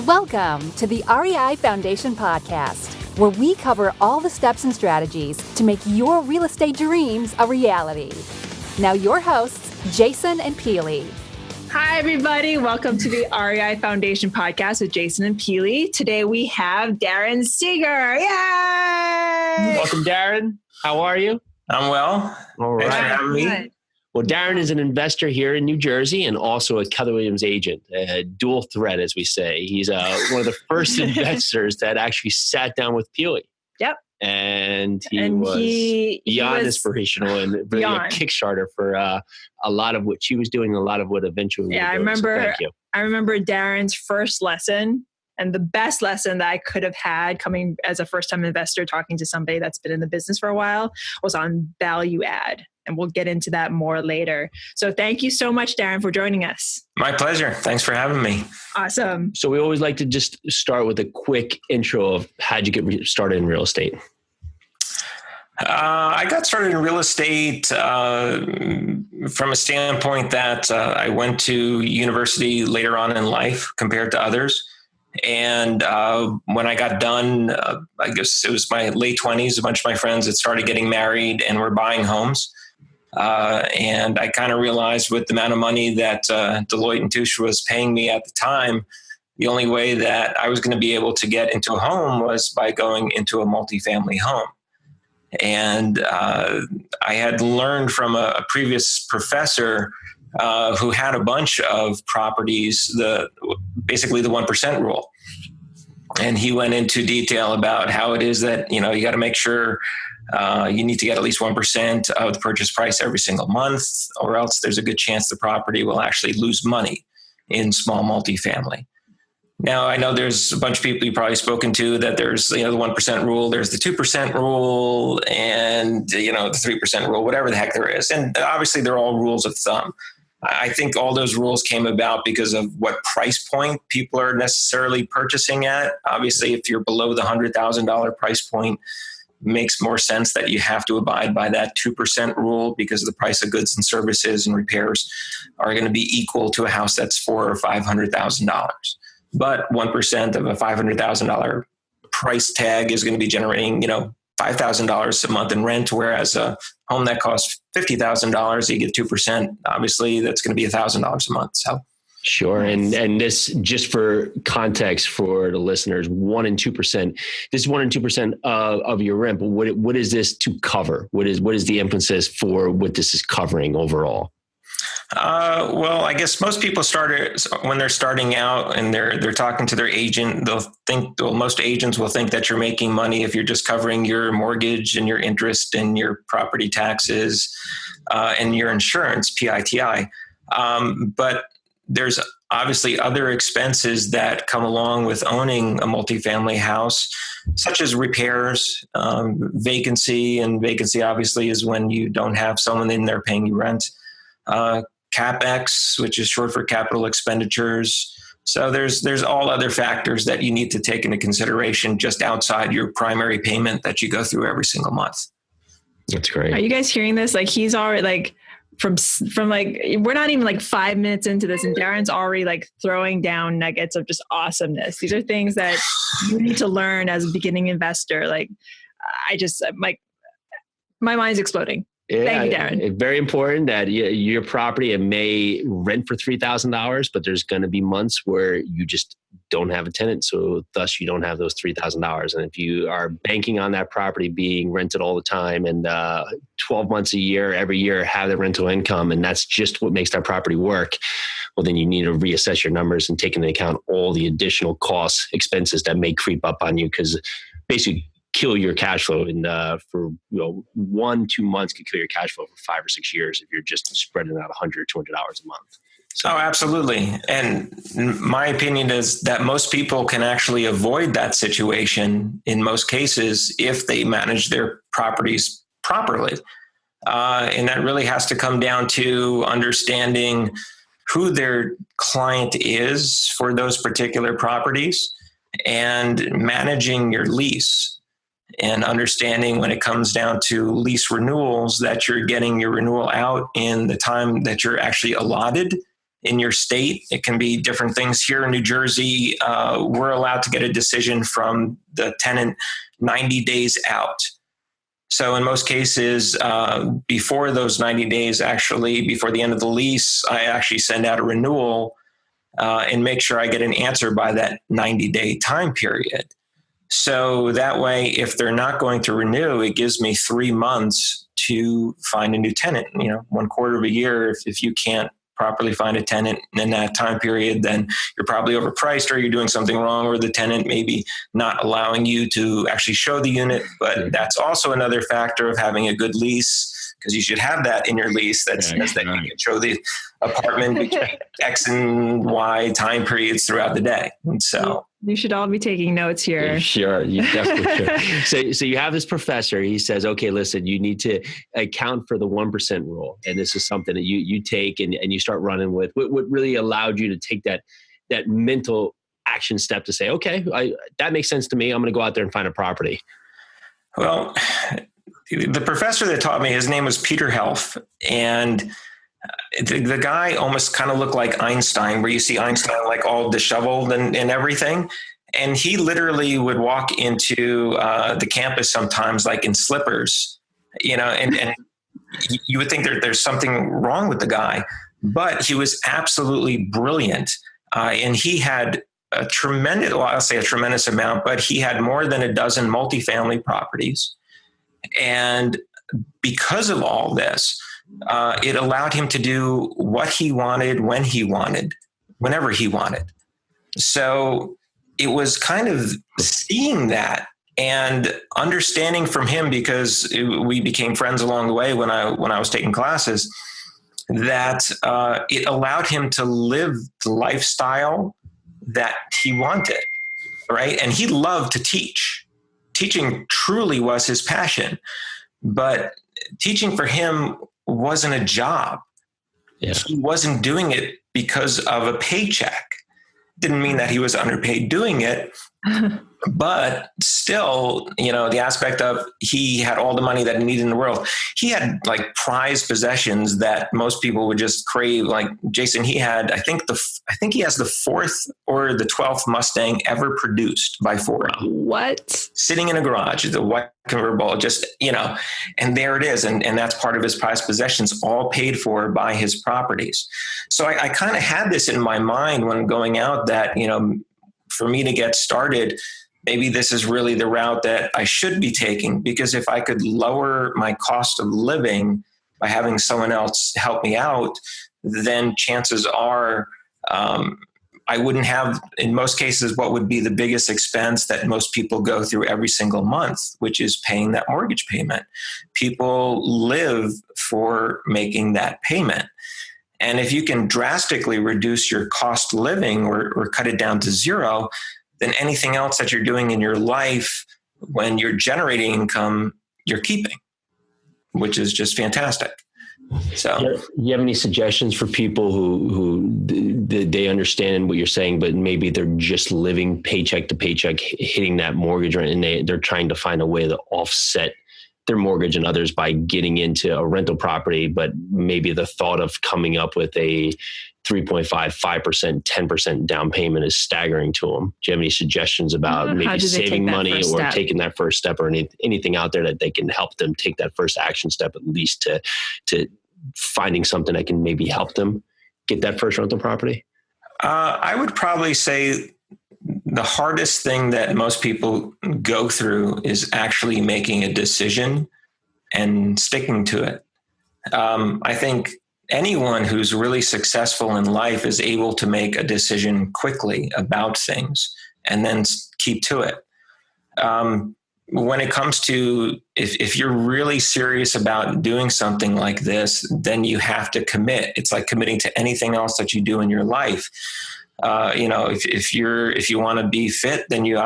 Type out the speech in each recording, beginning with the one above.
Welcome to the REI Foundation Podcast, where we cover all the steps and strategies to make your real estate dreams a reality. Now your hosts, Jason and Peely. Hi, everybody. Welcome to the REI Foundation Podcast with Jason and Peely. Today we have Darren Sager. Yay! Welcome, Darren. How are you? I'm well. All right. Thanks for having me. Good. Well, Darren is an investor here in New Jersey and also a Keller Williams agent, a dual threat, as we say. He's one of the first investors that actually sat down with Peely. Yep. And he was beyond inspirational and really a Kickstarter for a lot of what she was doing, a lot of what eventually. Yeah, I remember Darren's first lesson, and the best lesson that I could have had coming as a first-time investor, talking to somebody that's been in the business for a while, was on value add. And we'll get into that more later. So thank you so much, Darren, for joining us. My pleasure. Thanks for having me. Awesome. So we always like to just start with a quick intro of how'd you get started in real estate? I got started in real estate from a standpoint that I went to university later on in life compared to others. And when I got done, I guess it was my late 20s, a bunch of my friends had started getting married and were buying homes. And I kind of realized with the amount of money that Deloitte and Touche was paying me at the time, the only way that I was going to be able to get into a home was by going into a multifamily home. And I had learned from a previous professor who had a bunch of properties, basically the 1% rule. And he went into detail about how it is that, you got to make sure you need to get at least 1% of the purchase price every single month, or else there's a good chance the property will actually lose money in small multifamily. Now, I know there's a bunch of people you've probably spoken to that there's, the 1% rule, there's the 2% rule, and, the 3% rule, whatever the heck there is. And obviously they're all rules of thumb. I think all those rules came about because of what price point people are necessarily purchasing at. Obviously, if you're below the $100,000 price point, it makes more sense that you have to abide by that 2% rule because the price of goods and services and repairs are going to be equal to a house that's $400,000 or $500,000. But 1% of a $500,000 price tag is going to be generating, $5,000 a month in rent, whereas a home that costs $50,000, you get 2%. Obviously, that's going to be $1,000 a month. So, sure. And this, just for context for the listeners, 1% and 2%. This is 1% and 2% of your rent. But what is this to cover? What is the emphasis for what this is covering overall? Well, I guess most people when they're starting out and they're talking to their agent, most agents will think that you're making money if you're just covering your mortgage and your interest and your property taxes and your insurance, PITI. But there's obviously other expenses that come along with owning a multifamily house, such as repairs, vacancy, and vacancy obviously is when you don't have someone in there paying you rent. CapEx, which is short for capital expenditures. So there's all other factors that you need to take into consideration just outside your primary payment that you go through every single month. That's great. Are you guys hearing this? Like, he's already like from like, we're not even like 5 minutes into this, and Darren's already like throwing down nuggets of just awesomeness. These are things that you need to learn as a beginning investor. Like, my mind's exploding. Yeah, thank you, Darren. It's very important that your property, it may rent for $3,000, but there's going to be months where you just don't have a tenant. So thus you don't have those $3,000. And if you are banking on that property being rented all the time and 12 months a year, every year have the rental income, and that's just what makes that property work, well, then you need to reassess your numbers and take into account all the additional costs, expenses that may creep up on you, because basically kill your cash flow for 1-2 months could kill your cash flow for 5 or 6 years if you're just spreading out $100, $200 a month. So. Oh, absolutely. And my opinion is that most people can actually avoid that situation in most cases if they manage their properties properly. And that really has to come down to understanding who their client is for those particular properties and managing your lease. And understanding when it comes down to lease renewals that you're getting your renewal out in the time that you're actually allotted in your state. It can be different things. Here in New Jersey, we're allowed to get a decision from the tenant 90 days out. So in most cases, before those 90 days, actually, before the end of the lease, I actually send out a renewal and make sure I get an answer by that 90-day time period. So that way, if they're not going to renew, it gives me 3 months to find a new tenant. 1/4 of a year, if you can't properly find a tenant in that time period, then you're probably overpriced, or you're doing something wrong, or the tenant maybe not allowing you to actually show the unit. But that's also another factor of having a good lease, because you should have that in your lease that says that you can show the apartment between X and Y time periods throughout the day. And so you should all be taking notes here. Sure, you definitely should. So you have this professor. He says, okay, listen, you need to account for the 1% rule. And this is something that you take and you start running with. What really allowed you to take that mental action step to say, okay, that makes sense to me. I'm going to go out there and find a property. Well, the professor that taught me, his name was Peter Helf, and the guy almost kind of looked like Einstein, where you see Einstein like all disheveled and everything. And he literally would walk into the campus sometimes like in slippers, and you would think there's something wrong with the guy, but he was absolutely brilliant. And he had I'll say a tremendous amount, but he had more than a dozen multifamily properties. And because of all this, it allowed him to do what he wanted, when he wanted, whenever he wanted. So it was kind of seeing that and understanding from him, because we became friends along the way when I was taking classes, that it allowed him to live the lifestyle that he wanted, right? And he loved to teach. Teaching truly was his passion, but teaching for him wasn't a job. Yeah. He wasn't doing it because of a paycheck. Didn't mean that he was underpaid doing it, but still, the aspect of he had all the money that he needed in the world. He had like prized possessions that most people would just crave. Like Jason, he had, I think he has the 4th or the 12th Mustang ever produced by Ford. What? Sitting in a garage, the white convertible, just, and there it is. And that's part of his prized possessions, all paid for by his properties. So I kind of had this in my mind when going out that, for me to get started, maybe this is really the route that I should be taking, because if I could lower my cost of living by having someone else help me out, then chances are I wouldn't have, in most cases, what would be the biggest expense that most people go through every single month, which is paying that mortgage payment. People live for making that payment. And if you can drastically reduce your cost of living or cut it down to zero, then anything else that you're doing in your life, when you're generating income, you're keeping, which is just fantastic. So, you have any suggestions for people who they understand what you're saying, but maybe they're just living paycheck to paycheck, hitting that mortgage rent, and they're trying to find a way to offset their mortgage and others by getting into a rental property, but maybe the thought of coming up with a 3.5%, 5%, 10% down payment is staggering to them. Do you have any suggestions about maybe saving money or taking that first step, or anything out there that they can help them take that first action step, at least to finding something that can maybe help them get that first rental property? I would probably say the hardest thing that most people go through is actually making a decision and sticking to it. I think anyone who's really successful in life is able to make a decision quickly about things and then keep to it. When it comes to, if you're really serious about doing something like this, then you have to commit. It's like committing to anything else that you do in your life. If you want to be fit, then you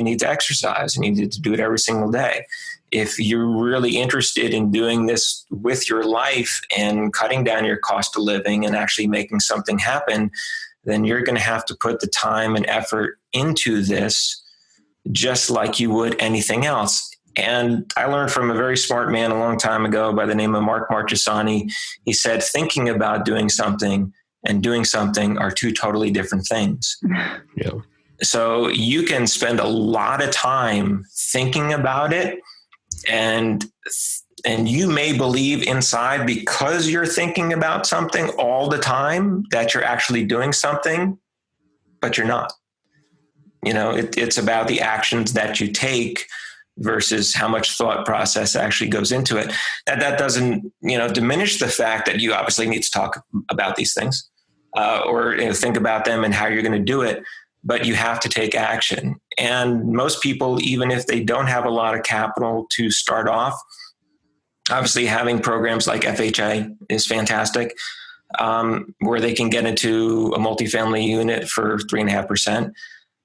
need to exercise. You need to do it every single day. If you're really interested in doing this with your life and cutting down your cost of living and actually making something happen, then you're going to have to put the time and effort into this, just like you would anything else. And I learned from a very smart man a long time ago by the name of Mark Marchesani. He said, thinking about doing something and doing something are two totally different things. Yeah. So you can spend a lot of time thinking about it, and you may believe inside, because you're thinking about something all the time, that you're actually doing something, but you're not. It's about the actions that you take versus how much thought process actually goes into it. That doesn't, diminish the fact that you obviously need to talk about these things, or think about them and how you're going to do it. But you have to take action. And most people, even if they don't have a lot of capital to start off, obviously having programs like FHA is fantastic, where they can get into a multifamily unit for 3.5%.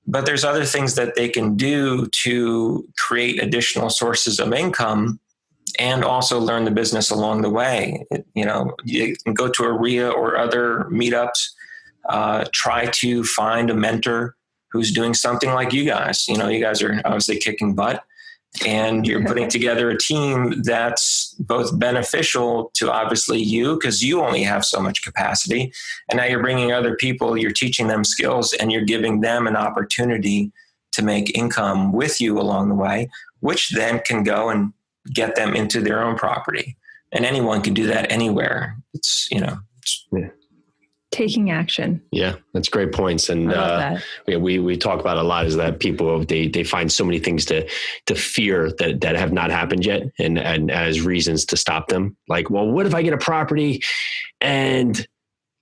But there's other things that they can do to create additional sources of income and also learn the business along the way. You can go to a RIA or other meetups. Try to find a mentor who's doing something like you guys. You guys are obviously kicking butt, and you're putting together a team that's both beneficial to obviously you, because you only have so much capacity. And now you're bringing other people, you're teaching them skills, and you're giving them an opportunity to make income with you along the way, which then can go and get them into their own property. And anyone can do that anywhere. Taking action. Yeah, that's great points. And we talk about a lot is that people, they find so many things to fear that have not happened yet, and as reasons to stop them. Like, well, what if I get a property and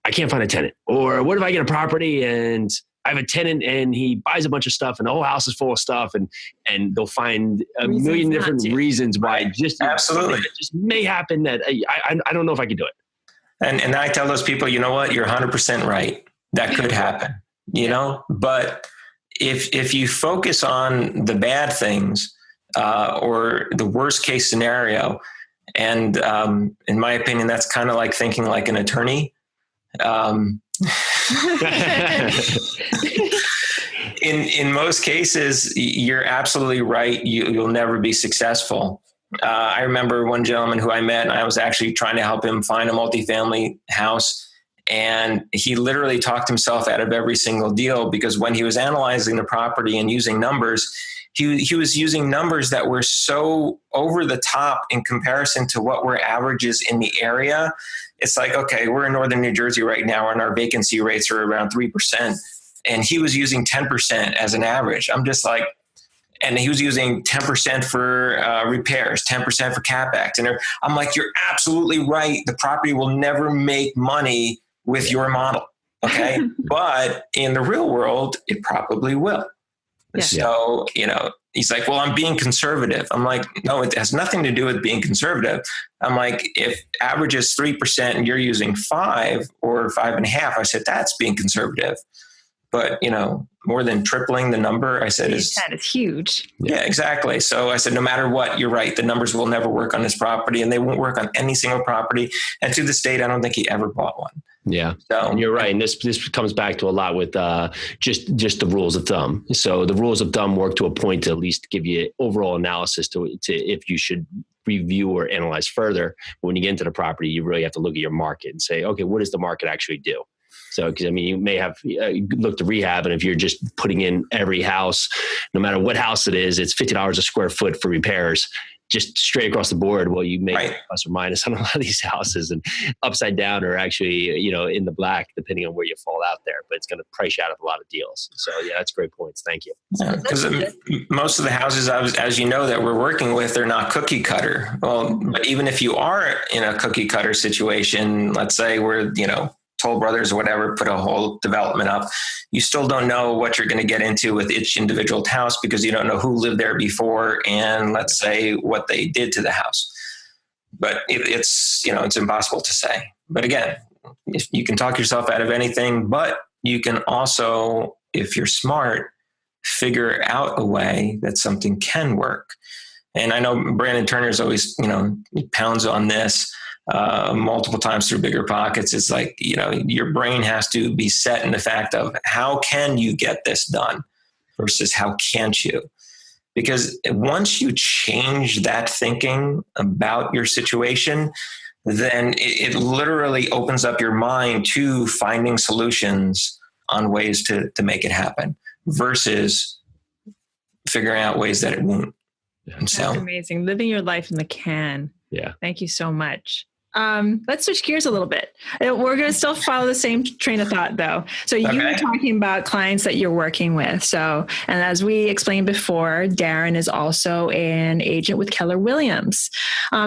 I can't find a tenant? Or what if I get a property and I have a tenant and he buys a bunch of stuff and the whole house is full of stuff, and they'll find a million different reasons why absolutely it just may happen that I don't know if I can do it. And I tell those people, you know what, you're 100% right. That could happen, but if you focus on the bad things, or the worst case scenario, and in my opinion, that's kind of like thinking like an attorney. In most cases, you're absolutely right. You'll never be successful. I remember one gentleman who I met, and I was actually trying to help him find a multifamily house. And he literally talked himself out of every single deal, because when he was analyzing the property and using numbers, he was using numbers that were so over the top in comparison to what were averages in the area. It's like, okay, we're in Northern New Jersey right now, and our vacancy rates are around 3%. And he was using 10% as an average. I'm just like, and he was using 10% for repairs, 10% for CapEx. And I'm like, you're absolutely right. The property will never make money with your model. Okay. But in the real world, it probably will. Yeah. So, he's like, well, I'm being conservative. I'm like, no, it has nothing to do with being conservative. I'm like, if average is 3% and you're using 5 or 5.5, I said, that's being conservative. But, more than tripling the number, I said, that is huge. Yeah, exactly. So I said, no matter what, you're right. The numbers will never work on this property, and they won't work on any single property. And to this date, I don't think he ever bought one. Yeah. So, and you're right. And this comes back to a lot with just the rules of thumb. So the rules of thumb work to a point to at least give you overall analysis to if you should review or analyze further. But when you get into the property, you really have to look at your market and say, okay, what does the market actually do? So, because you may have looked at rehab, and if you're just putting in every house, no matter what house it is, it's $50 a square foot for repairs, just straight across the board. Well, you make plus or minus on a lot of these houses, and upside down or actually, in the black, depending on where you fall out there. But it's going to price you out of a lot of deals. So, yeah, that's great points. Thank you. Because most of the houses, as you know, that we're working with, they're not cookie cutter. Well, but even if you are in a cookie cutter situation, let's say we're, Toll Brothers or whatever, put a whole development up, you still don't know what you're going to get into with each individual house, because you don't know who lived there before and, let's say, what they did to the house. But it's impossible to say. But again, if you can talk yourself out of anything, but you can also, if you're smart, figure out a way that something can work. And I know Brandon Turner's always, he pounds on this multiple times through Bigger Pockets. It's like, your brain has to be set in the fact of how can you get this done versus how can't you? Because once you change that thinking about your situation, then it literally opens up your mind to finding solutions on ways to make it happen versus figuring out ways that it won't. And so, that's amazing. Living your life in the can. Yeah. Thank you so much. Let's switch gears a little bit. We're going to still follow the same train of thought, though. So you were talking about clients that you're working with. So, and as we explained before, Darren is also an agent with Keller Williams.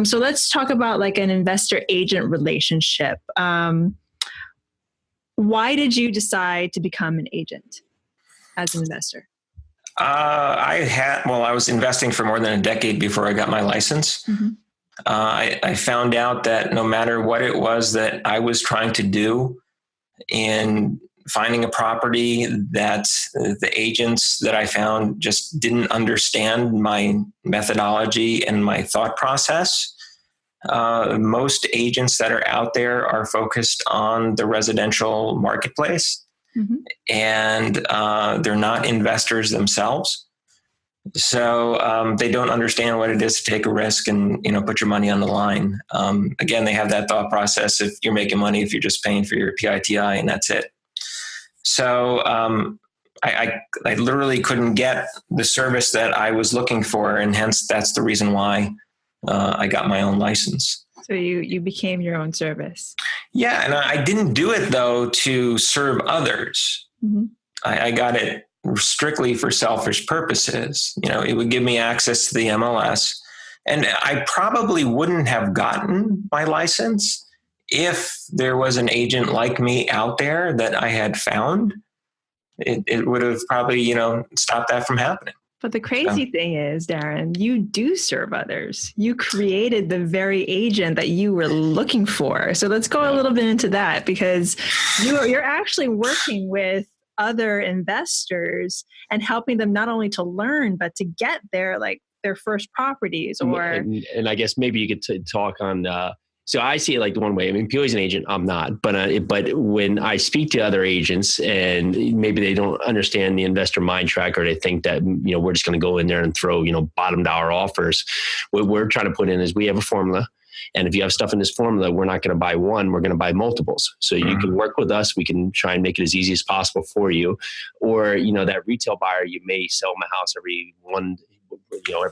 So let's talk about like an investor-agent relationship. Why did you decide to become an agent as an investor? I was investing for more than a decade before I got my license. Mm-hmm. I found out that no matter what it was that I was trying to do in finding a property, that the agents that I found just didn't understand my methodology and my thought process. Most agents that are out there are focused on the residential marketplace, mm-hmm. and they're not investors themselves. So they don't understand what it is to take a risk and, put your money on the line. Again, they have that thought process. If you're making money, if you're just paying for your PITI and that's it. So I literally couldn't get the service that I was looking for. And hence that's the reason why I got my own license. So you became your own service. Yeah. And I didn't do it though to serve others. Mm-hmm. I got it strictly for selfish purposes. It would give me access to the MLS, and I probably wouldn't have gotten my license if there was an agent like me out there that I had found. It would have probably, stopped that from happening. But the crazy thing is, Darren, you do serve others. You created the very agent that you were looking for. So let's go a little bit into that, because you're actually working with other investors and helping them not only to learn, but to get their first properties. And I guess maybe you could talk on, so I see it like the one way. I mean, Peely's an agent, I'm not, but when I speak to other agents and maybe they don't understand the investor mind track, or they think that, we're just going to go in there and throw, bottom dollar offers. What we're trying to put in is we have a formula. And if you have stuff in this formula, we're not going to buy one, we're going to buy multiples. So you can work with us. We can try and make it as easy as possible for you. Or, that retail buyer, you may sell them a house every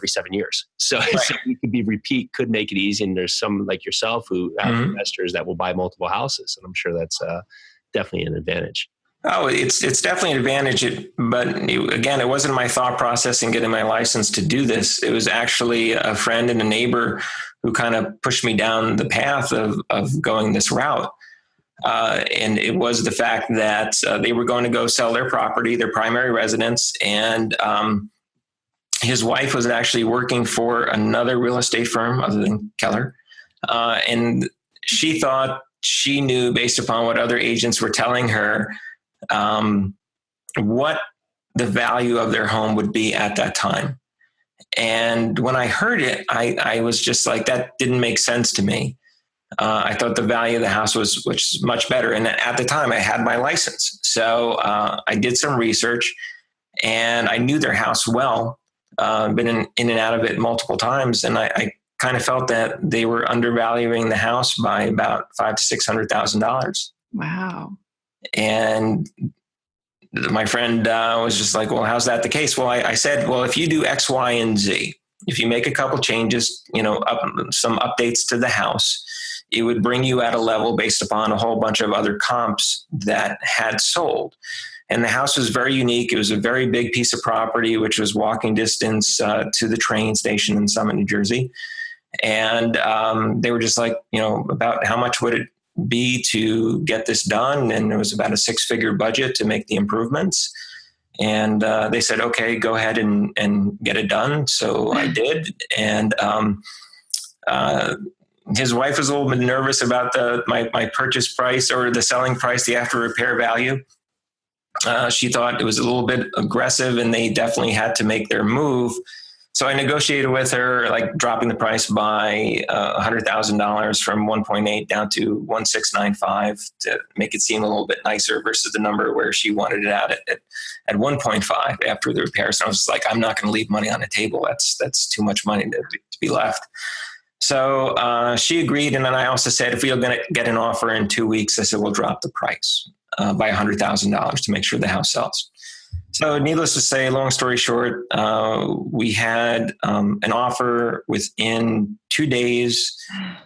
7 years. So, so it could be repeat, could make it easy. And there's some like yourself who have investors that will buy multiple houses. And I'm sure that's definitely an advantage. Oh, it's definitely an advantage. But again, it wasn't my thought process in getting my license to do this. It was actually a friend and a neighbor who kind of pushed me down the path of going this route. And it was the fact that they were going to go sell their property, their primary residence. And his wife was actually working for another real estate firm other than Keller. And she thought she knew, based upon what other agents were telling her, what the value of their home would be at that time. And when I heard it, I was just like, that didn't make sense to me. I thought the value of the house was much better. And at the time I had my license. So I did some research and I knew their house well, been in and out of it multiple times. And I kind of felt that they were undervaluing the house by about $500,000 to $600,000. Wow. And my friend was just like, well, how's that the case? Well, I said, well, if you do X, Y, and Z, if you make a couple changes, some updates to the house, it would bring you at a level based upon a whole bunch of other comps that had sold. And the house was very unique. It was a very big piece of property, which was walking distance to the train station in Summit, New Jersey. And they were just like, about how much would it be to get this done? And it was about a 6-figure budget to make the improvements. And they said, okay, go ahead and get it done. So I did. And his wife was a little bit nervous about my purchase price, or the selling price, the after repair value. She thought it was a little bit aggressive and they definitely had to make their move. So I negotiated with her, like dropping the price by $100,000 from 1.8 down to 1.695 to make it seem a little bit nicer versus the number where she wanted it out at 1.5 after the repairs. And I was just like, I'm not going to leave money on the table. That's too much money to be left. So she agreed. And then I also said, if we are going to get an offer in 2 weeks, I said, we'll drop the price by $100,000 to make sure the house sells. So needless to say, long story short, we had an offer within 2 days.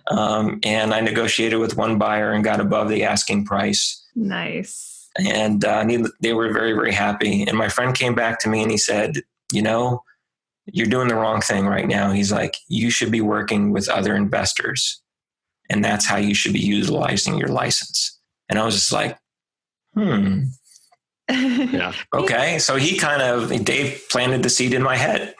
And I negotiated with one buyer and got above the asking price. Nice. And they were very, very happy. And my friend came back to me and he said, you're doing the wrong thing right now. He's like, you should be working with other investors. And that's how you should be utilizing your license. And I was just like, Yeah. Okay. So Dave planted the seed in my head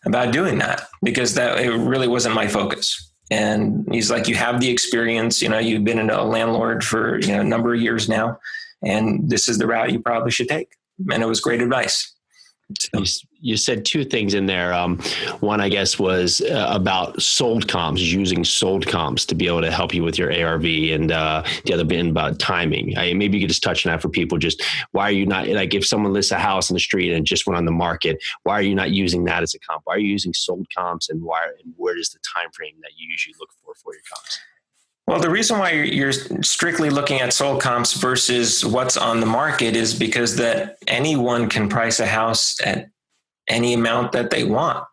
about doing that because it really wasn't my focus. And he's like, you have the experience, you've been a landlord for a number of years now, and this is the route you probably should take. And it was great advice. So. You said two things in there. One, I guess, was about sold comps, using sold comps to be able to help you with your ARV, and the other bit about timing. Maybe you could just touch on that for people. Just why are you not, like, if someone lists a house in the street and just went on the market, why are you not using that as a comp? Why are you using sold comps, and where is the time frame that you usually look for your comps? Well, the reason why you're strictly looking at sold comps versus what's on the market is because that anyone can price a house at any amount that they want.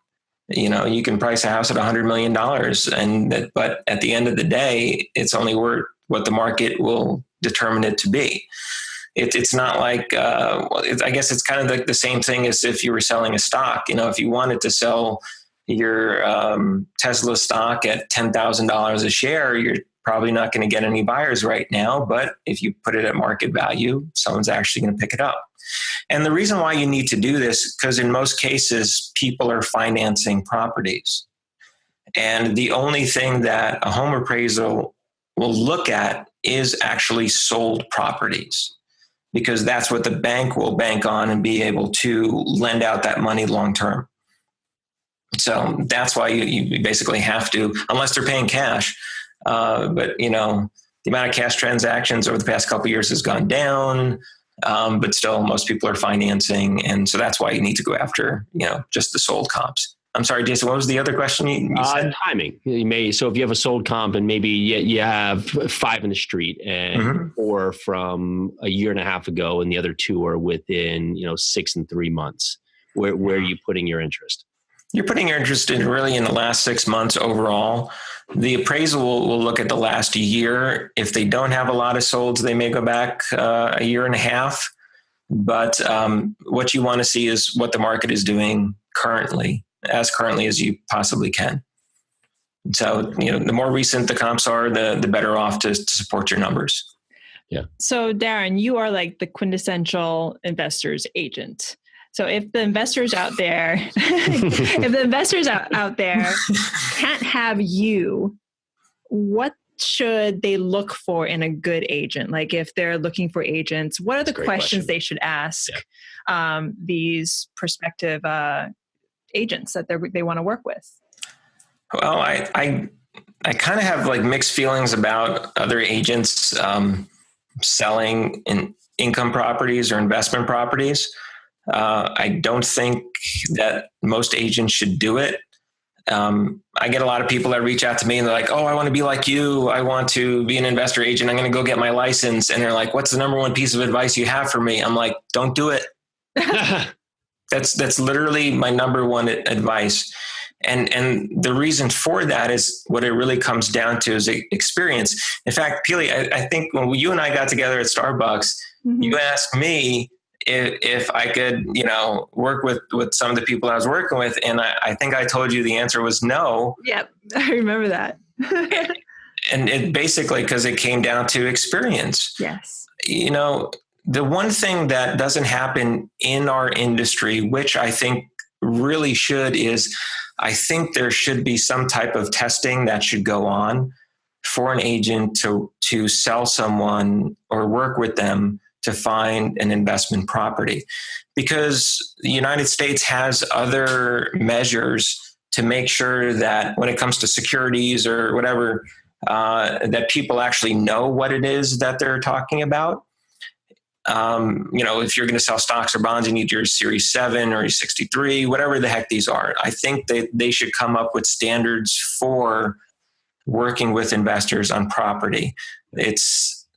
You can price a house at $100 million, but at the end of the day, it's only worth what the market will determine it to be. It's not like, I guess it's kind of like the same thing as if you were selling a stock. If you wanted to sell your Tesla stock at $10,000 a share, you're probably not going to get any buyers right now. But if you put it at market value, someone's actually going to pick it up. And the reason why you need to do this, because in most cases, people are financing properties. And the only thing that a home appraisal will look at is actually sold properties, because that's what the bank will bank on and be able to lend out that money long term. So that's why you basically have to, unless they're paying cash. But the amount of cash transactions over the past couple of years has gone down. But still, most people are financing. And so that's why you need to go after, just the sold comps. I'm sorry, Jason, what was the other question you said? Timing. So if you have a sold comp and maybe you have 5 in the street and 4 from a year and a half ago, and the other 2 are within, 6 and 3 months, where are you putting your interest? You're putting your interest in the last 6 months overall. The appraisal will look at the last year. If they don't have a lot of solds, they may go back a year and a half. But what you want to see is what the market is doing currently as you possibly can. So, the more recent the comps are, the better off to support your numbers. Yeah. So Darren, you are like the quintessential investor's agent. So if the investors out there, can't have you, what should they look for in a good agent? Like if they're looking for agents, what are the questions they should ask these prospective agents that they want to work with? Well, I kind of have like mixed feelings about other agents selling in income properties or investment properties. I don't think that most agents should do it. I get a lot of people that reach out to me and they're like, oh, I want to be like you. I want to be an investor agent. I'm going to go get my license. And they're like, what's the number one piece of advice you have for me? I'm like, don't do it. That's literally my number one advice. And the reason for that is what it really comes down to is experience. In fact, Peely, I think when you and I got together at Starbucks, you asked me if I could, work with some of the people I was working with. And I think I told you the answer was no. Yep. I remember that. And it basically, because it came down to experience. Yes. The one thing that doesn't happen in our industry, which I think really should, is I think there should be some type of testing that should go on for an agent to sell someone or work with them to find an investment property, because the United States has other measures to make sure that when it comes to securities or whatever, that people actually know what it is that they're talking about. If you're going to sell stocks or bonds, you need your Series 7 or your 63, whatever the heck these are. I think that they should come up with standards for working with investors on property. It's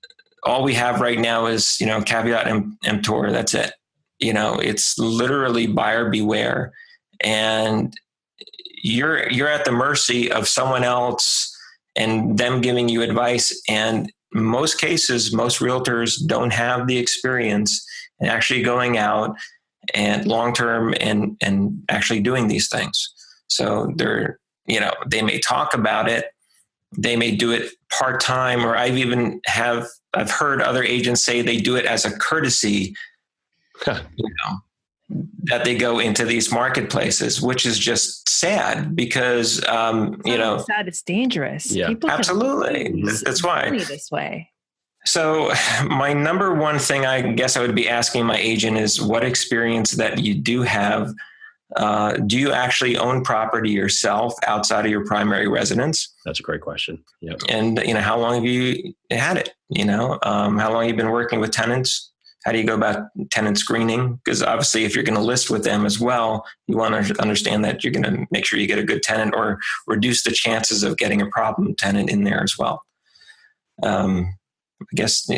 all we have right now is, caveat emptor. That's it. It's literally buyer beware, and you're at the mercy of someone else and them giving you advice. And most cases, most realtors don't have the experience in actually going out and long-term and actually doing these things. So they may talk about it. They may do it part-time, or I've heard other agents say they do it as a courtesy, that they go into these marketplaces, which is just sad because, it's sad, it's dangerous. Yeah, people absolutely. That's why this way. So my number one thing I guess I would be asking my agent is what experience that you do have. Do you actually own property yourself outside of your primary residence? That's a great question. Yeah. And, how long have you had it? How long have you been working with tenants? How do you go about tenant screening? Because obviously if you're going to list with them as well, you want to understand that you're going to make sure you get a good tenant or reduce the chances of getting a problem tenant in there as well. I guess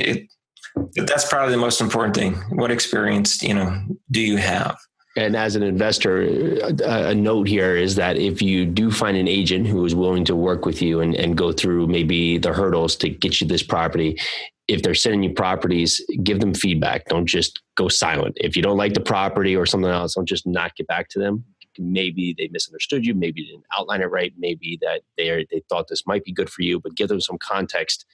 that's probably the most important thing. What experience, do you have? And as an investor, a note here is that if you do find an agent who is willing to work with you and go through maybe the hurdles to get you this property, if they're sending you properties, give them feedback. Don't just go silent. If you don't like the property or something else, don't just not get back to them. Maybe they misunderstood you. Maybe they didn't outline it right. Maybe that they thought this might be good for you, but give them some context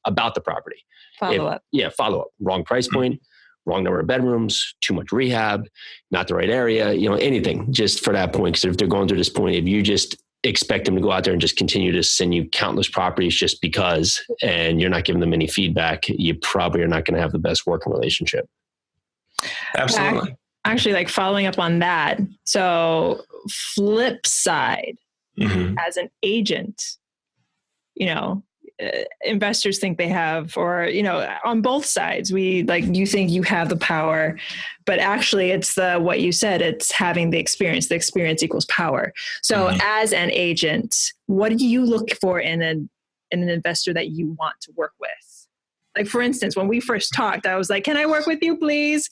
about the property. Follow up. Follow up. Wrong price point. Wrong number of bedrooms, too much rehab, not the right area, anything just for that point. Because if they're going through this point, if you just expect them to go out there and just continue to send you countless properties just because, and you're not giving them any feedback, you probably are not going to have the best working relationship. Absolutely. Actually, like following up on that. So flip side, as an agent, investors think they have, or, on both sides, you think you have the power, but actually it's what you said, it's having the experience equals power. So as an agent, what do you look for in an investor that you want to work with? Like, for instance, when we first talked, I was like, can I work with you, please?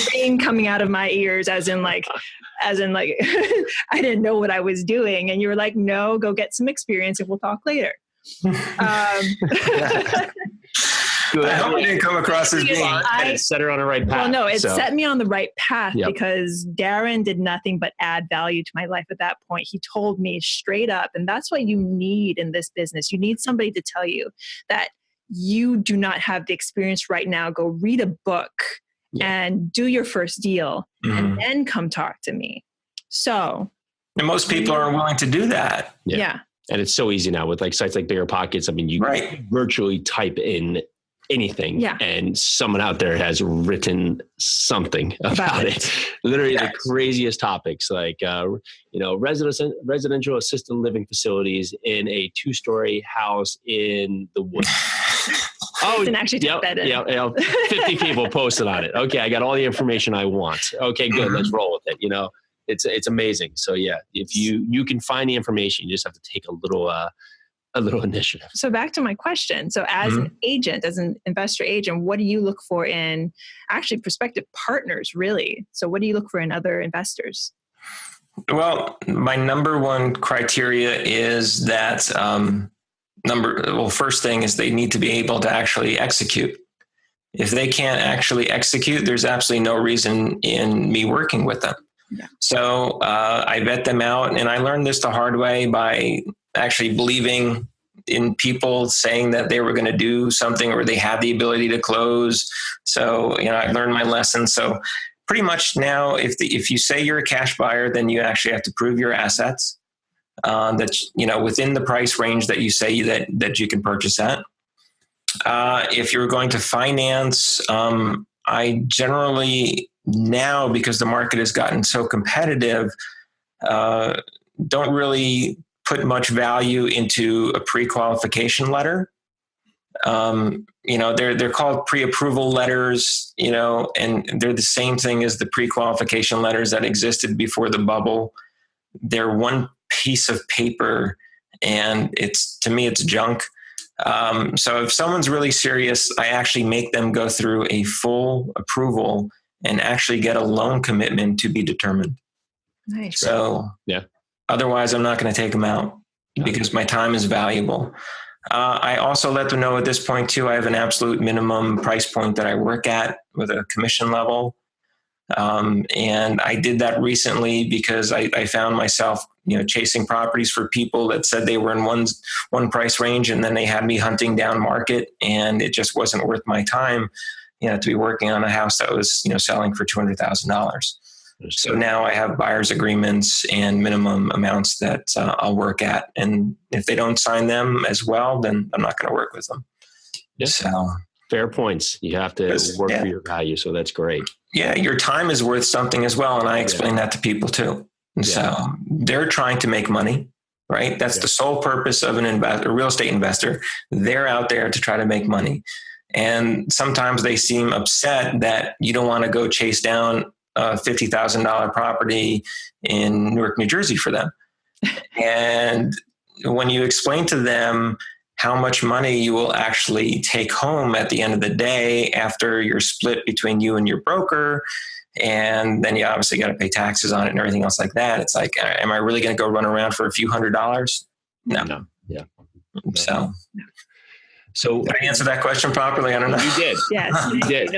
Green coming out of my ears as in like, I didn't know what I was doing. And you were like, no, go get some experience and we'll talk later. I hope it didn't come across as being it set her on the right path. Well, no, it set me on the right path because Darren did nothing but add value to my life at that point. He told me straight up, and that's what you need in this business. You need somebody to tell you that you do not have the experience right now. Go read a book and do your first deal and then come talk to me. So, and most people aren't willing to do that. Yeah. And it's so easy now with like sites like Bigger Pockets. I mean, you can virtually type in anything and someone out there has written something about it. Literally the craziest topics like, residential assisted living facilities in a 2-story house in the woods. Oh, and actually type that in. 50 people posted on it. Okay. I got all the information I want. Okay, good. Let's roll with it. It's amazing. So if you can find the information, you just have to take a little initiative. So back to my question. So as an agent, as an investor agent, what do you look for in actually prospective partners, really? So what do you look for in other investors? Well, my number one criteria is that first thing is they need to be able to actually execute. If they can't actually execute, there's absolutely no reason in me working with them. Yeah. So I vet them out, and I learned this the hard way by actually believing in people saying that they were going to do something or they had the ability to close. So, I learned my lesson. So pretty much now, if you say you're a cash buyer, then you actually have to prove your assets that, within the price range that you say that you can purchase at. If you're going to finance, I generally now, because the market has gotten so competitive, don't really put much value into a pre-qualification letter. They're called pre-approval letters, and they're the same thing as the pre-qualification letters that existed before the bubble. They're one piece of paper, and to me, it's junk. So if someone's really serious, I actually make them go through a full approval and actually get a loan commitment to be determined. Nice. So otherwise, I'm not going to take them out because my time is valuable. I also let them know at this point too, I have an absolute minimum price point that I work at with a commission level. And I did that recently because I found myself, chasing properties for people that said they were in one price range, and then they had me hunting down market, and it just wasn't worth my time, to be working on a house that was, selling for $200,000. So now I have buyer's agreements and minimum amounts that I'll work at. And if they don't sign them as well, then I'm not going to work with them. Yeah. So fair points. You have to work for your value. So that's great. Yeah. Your time is worth something as well. And I explain that to people too. And so they're trying to make money, right? That's the sole purpose of a real estate investor. They're out there to try to make money. And sometimes they seem upset that you don't want to go chase down a $50,000 property in Newark, New Jersey for them. And when you explain to them how much money you will actually take home at the end of the day after you're split between you and your broker, and then you obviously got to pay taxes on it and everything else like that. It's like, am I really going to go run around for a few $100s? No. Yeah. So did I answer that question properly? I don't know. You did. Yes, you did.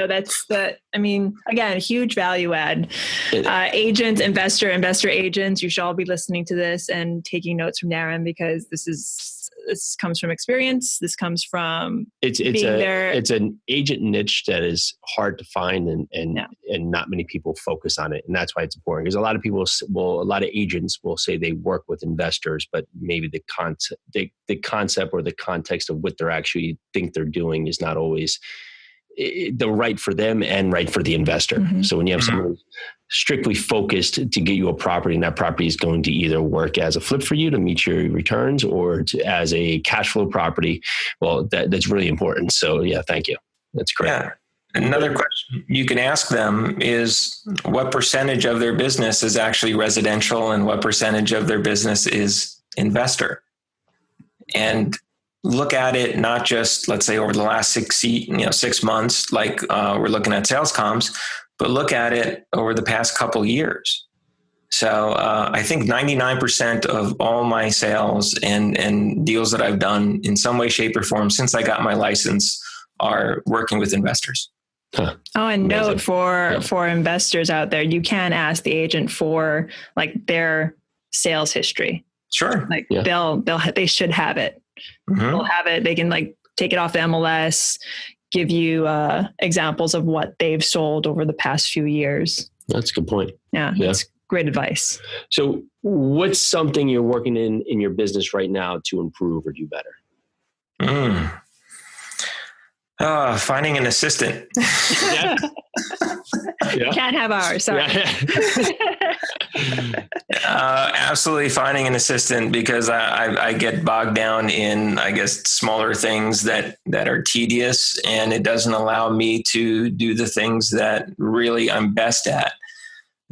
Again, huge value add. Agents, investor agents, you should all be listening to this and taking notes from Darren, because this comes from experience. This comes from it's an agent niche that is hard to find, and not many people focus on it, and that's why it's important. Because a lot of agents will say they work with investors, but maybe the concept or the context of what they're actually think they're doing is not always the right for them and right for the investor. Mm-hmm. So when you have someone who's strictly focused to get you a property, and that property is going to either work as a flip for you to meet your returns or as a cash flow property, well, that's really important. So thank you. That's great. Yeah. Another question you can ask them is what percentage of their business is actually residential and what percentage of their business is investor? And look at it not just, let's say, over the last 6 months, like we're looking at sales comps, but look at it over the past couple years. So I think 99% of all my sales and deals that I've done in some way, shape, or form since I got my license are working with investors. Huh. Oh, and note for investors out there, you can ask the agent for their sales history. Sure. They should have it. Mm-hmm. They'll have it. They can take it off the MLS, give you examples of what they've sold over the past few years. That's a good point. Yeah. That's great advice. So what's something you're working in your business right now to improve or do better? Finding an assistant. Can't have ours. Sorry. Absolutely finding an assistant, because I get bogged down in, I guess, smaller things that are tedious, and it doesn't allow me to do the things that really I'm best at.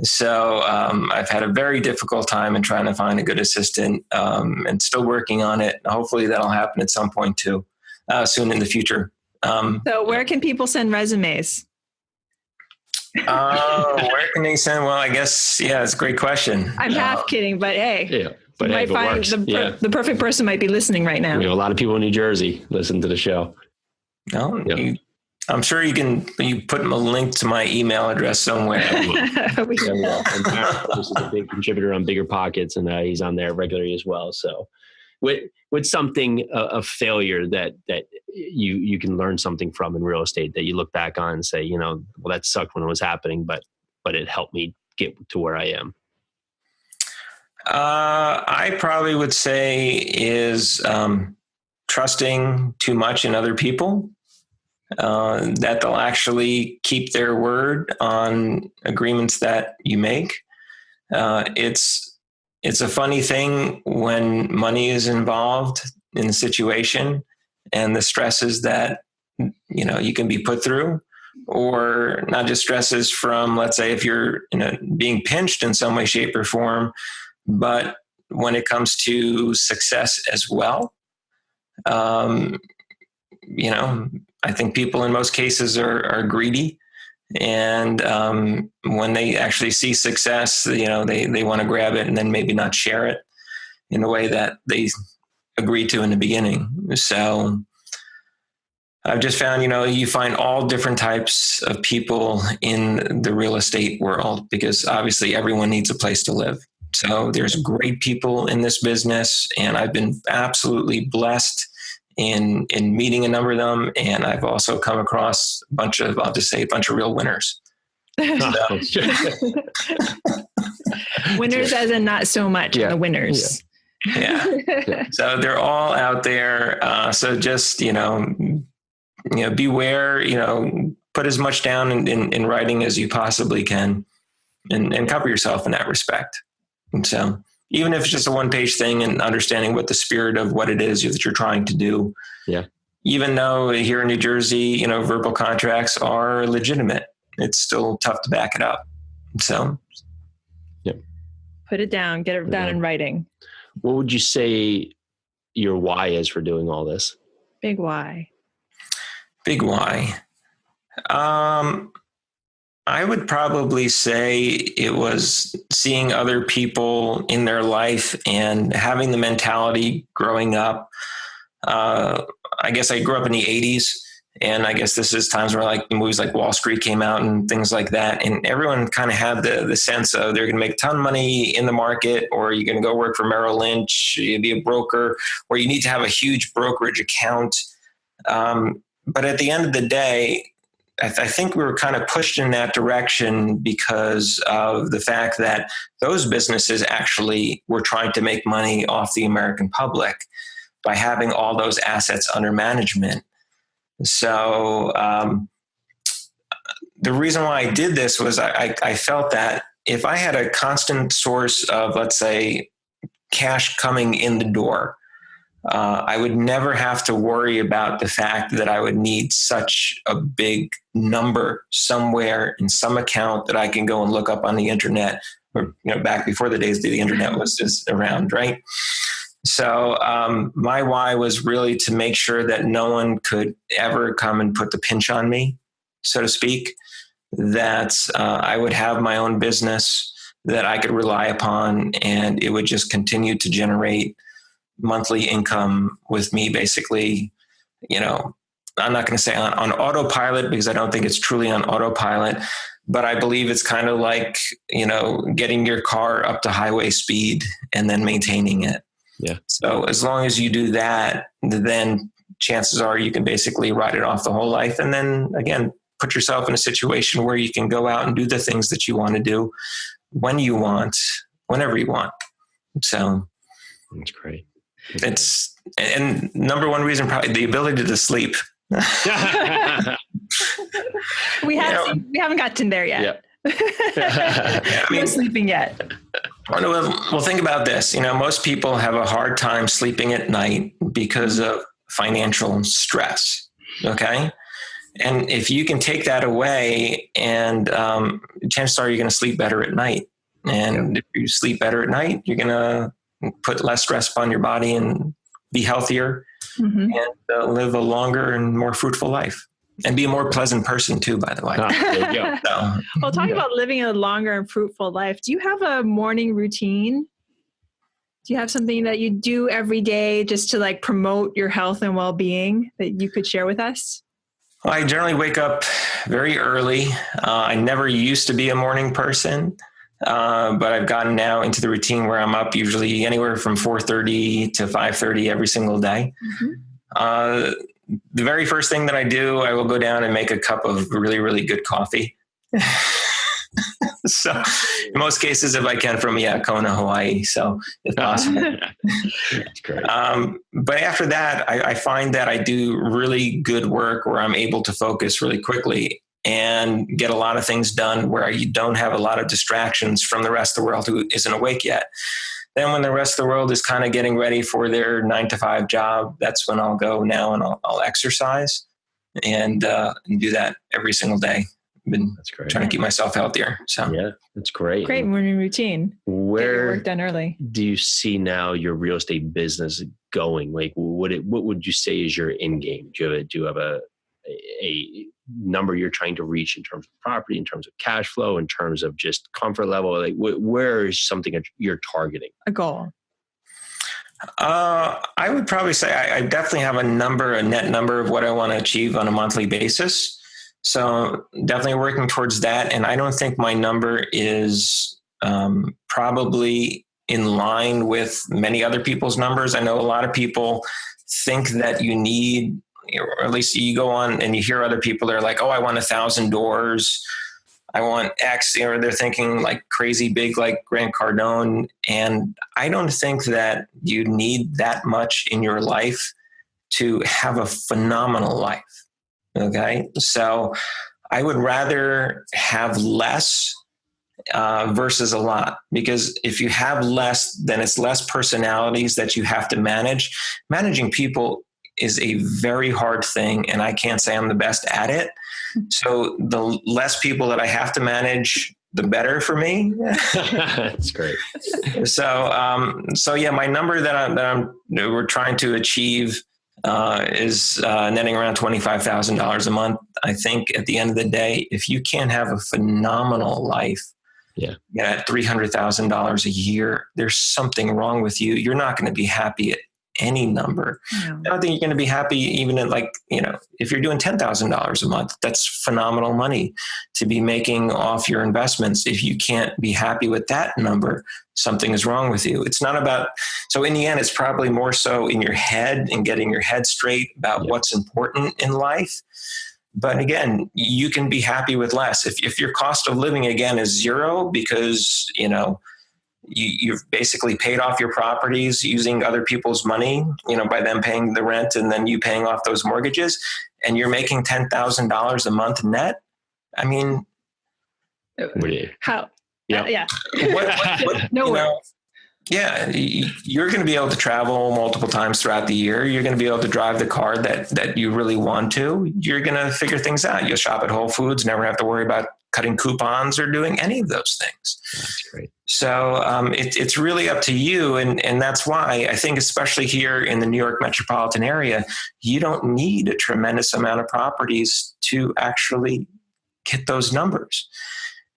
So I've had a very difficult time in trying to find a good assistant, and still working on it. Hopefully that'll happen at some point too, soon in the future. So where can people send resumes? Where can they send? Well, I guess, it's a great question. I'm half kidding, but hey, you might find the perfect person might be listening right now. We have a lot of people in New Jersey listen to the show. No, I'm sure you put a link to my email address somewhere. This is a big contributor on Bigger Pockets, and he's on there regularly as well. So with something of failure that you can learn something from in real estate that you look back on and say, well, that sucked when it was happening, but it helped me get to where I am. I probably would say is trusting too much in other people, that they'll actually keep their word on agreements that you make. It's a funny thing when money is involved in the situation and the stresses that, you can be put through, or not just stresses from, let's say, if you're being pinched in some way, shape, or form, but when it comes to success as well. I think people in most cases are greedy. And when they actually see success, they want to grab it and then maybe not share it in a way that they agreed to in the beginning. So I've just found, you find all different types of people in the real estate world, because obviously everyone needs a place to live. So there's great people in this business, and I've been absolutely blessed in meeting a number of them. And I've also come across a bunch of real winners. Winners as in not so much, the winners. Yeah. So they're all out there. So just, beware, put as much down in writing as you possibly can, and cover yourself in that respect. And so even if it's just a one-page thing, and understanding what the spirit of what it is that you're trying to do. Yeah. Even though here in New Jersey, verbal contracts are legitimate, it's still tough to back it up. So, put it down, get it down in writing. What would you say your why is for doing all this? Big why. Big why. I would probably say it was seeing other people in their life and having the mentality growing up. I guess I grew up in the 80s, and I guess this is times where movies like Wall Street came out and things like that. And everyone kind of had the sense of they're going to make a ton of money in the market, or you're going to go work for Merrill Lynch, you'd be a broker, or you need to have a huge brokerage account. But at the end of the day, I think we were kind of pushed in that direction because of the fact that those businesses actually were trying to make money off the American public by having all those assets under management. So the reason why I did this was I felt that if I had a constant source of, let's say, cash coming in the door, I would never have to worry about the fact that I would need such a big number somewhere in some account that I can go and look up on the internet, or back before the days that the internet was just around, right? So my why was really to make sure that no one could ever come and put the pinch on me, so to speak, that I would have my own business that I could rely upon, and it would just continue to generate monthly income with me, basically. I'm not going to say on autopilot, because I don't think it's truly on autopilot, but I believe it's kind of like, getting your car up to highway speed and then maintaining it. Yeah. So as long as you do that, then chances are you can basically write it off the whole life. And then again, put yourself in a situation where you can go out and do the things that you want to do when you want, whenever you want. So that's great. And number one reason, probably the ability to sleep. We haven't gotten there yet. Yeah. No sleeping yet. Well, think about this. Most people have a hard time sleeping at night because of financial stress. Okay. And if you can take that away, and chances are you're going to sleep better at night. And if you sleep better at night, you're going to put less stress upon your body and be healthier, and live a longer and more fruitful life, and be a more pleasant person too, by the way. There you go. So, Well, talking about living a longer and fruitful life, do you have a morning routine? Do you have something that you do every day just to promote your health and well-being that you could share with us? well, I generally wake up very early. I never used to be a morning person. But I've gotten now into the routine where I'm up usually anywhere from 4:30 to 5:30 every single day. The very first thing that I do, I will go down and make a cup of really, really good coffee. So in most cases, if I can, from Kona, Hawaii. So if possible. That's great. But after that, I find that I do really good work where I'm able to focus really quickly and get a lot of things done where you don't have a lot of distractions from the rest of the world who isn't awake yet. Then when the rest of the world is kind of getting ready for their 9-to-5 job, that's when I'll go now and I'll exercise and do that every single day. I've been That's great. trying to keep myself healthier. So yeah, that's great. Great morning routine. your work done early. do you see now your real estate business going? Like, what would you say is your end game? Do you have a number you're trying to reach in terms of property, in terms of cash flow, in terms of just comfort level? Like, where is something that you're targeting? A goal. I would probably say I definitely have a net number of what I want to achieve on a monthly basis. So definitely working towards that. And I don't think my number is probably in line with many other people's numbers. I know a lot of people think that you need, or at least you go on and you hear other people, they're like, oh, I want 1,000 doors. I want X, or they're thinking like crazy big, like Grant Cardone. And I don't think that you need that much in your life to have a phenomenal life. Okay. So I would rather have less versus a lot, because if you have less, then it's less personalities that you have to manage. Managing people is a very hard thing, and I can't say I'm the best at it. So the less people that I have to manage, the better for me. That's great. So yeah, my number that we're trying to achieve is netting around $25,000 a month. I think at the end of the day, if you can't have a phenomenal life, at $300,000 a year, there's something wrong with you. You're not going to be happy at any number. No. I don't think you're going to be happy even at if you're doing $10,000 a month, that's phenomenal money to be making off your investments. If you can't be happy with that number, something is wrong with you. It's not about, so in the end, it's probably more so in your head and getting your head straight about what's important in life. But again, you can be happy with less. If your cost of living again is zero because, you've basically paid off your properties using other people's money, by them paying the rent and then you paying off those mortgages, and you're making $10,000 a month net. I mean, how? Yeah. What, no worries. Yeah, you're going to be able to travel multiple times throughout the year. You're going to be able to drive the car that you really want to. You're going to figure things out. You'll shop at Whole Foods, never have to worry about cutting coupons or doing any of those things. That's great. So it's really up to you. And that's why I think, especially here in the New York metropolitan area, you don't need a tremendous amount of properties to actually hit those numbers.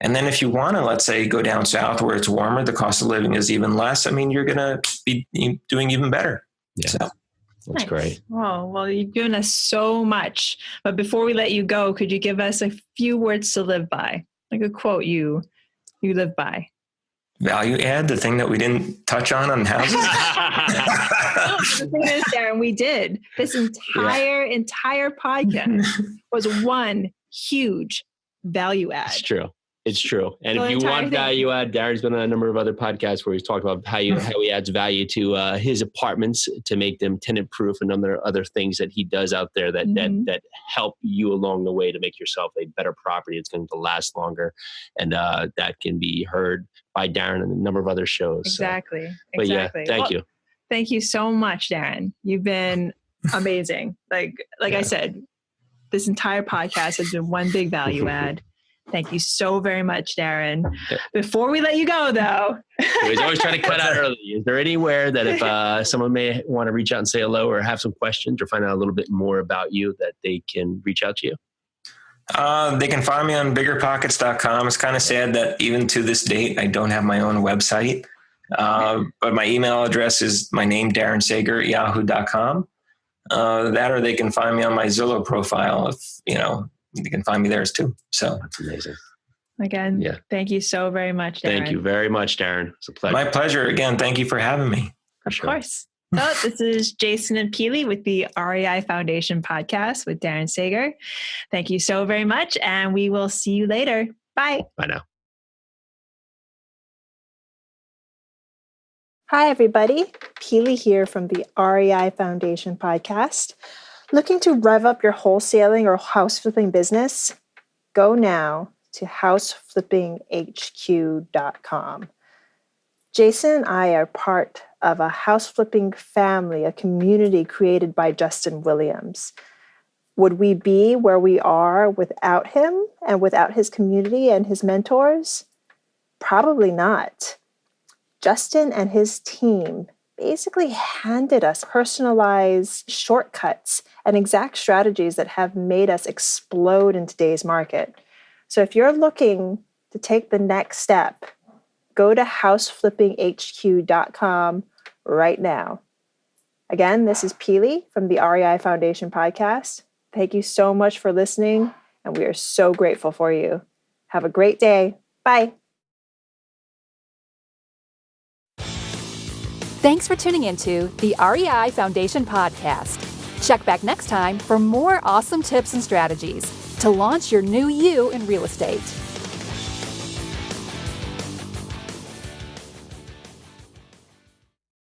And then if you want to, let's say, go down south where it's warmer, the cost of living is even less. I mean, you're going to be doing even better. Yeah. So that's great. Well, you've given us so much. But before we let you go, could you give us a few words to live by? Like a quote you live by. Value add, the thing that we didn't touch on houses. The thing is, Darren, we did. This entire podcast was one huge value add. It's true. And if you want value add, Darren's been on a number of other podcasts where he's talked about how he adds value to his apartments to make them tenant proof, and other things that he does out there that help you along the way to make yourself a better property. It's going to last longer. And that can be heard by Darren and a number of other shows. Exactly. So. But yeah, thank you. Thank you so much, Darren. You've been amazing. Like I said, this entire podcast has been one big value add. Thank you so very much, Darren. Before we let you go, though. He's always trying to cut out early. Is there anywhere that if someone may want to reach out and say hello or have some questions or find out a little bit more about you, that they can reach out to you? They can find me on biggerpockets.com. It's kind of sad that even to this date, I don't have my own website. But my email address is my name, Darren Sager, yahoo.com. That, or they can find me on my Zillow profile you can find me there too. So that's amazing. Again, thank you so very much, Darren. Thank you very much, Darren. It's a pleasure. My pleasure. Again, thank you for having me. Of course. So this is Jason and Peely with the REI Foundation podcast with Darren Sager. Thank you so very much, and we will see you later. Bye. Bye now. Hi, everybody. Peely here from the REI Foundation podcast. Looking to rev up your wholesaling or house flipping business? Go now to houseflippinghq.com. Jason and I are part of a house flipping family, a community created by Justin Williams. Would we be where we are without him and without his community and his mentors? Probably not. Justin and his team basically handed us personalized shortcuts and exact strategies that have made us explode in today's market. So if you're looking to take the next step, go to houseflippinghq.com right now. Again, this is Peely from the REI Foundation podcast. Thank you so much for listening, and we are so grateful for you. Have a great day. Bye. Thanks for tuning into the REI Foundation podcast. Check back next time for more awesome tips and strategies to launch your new you in real estate.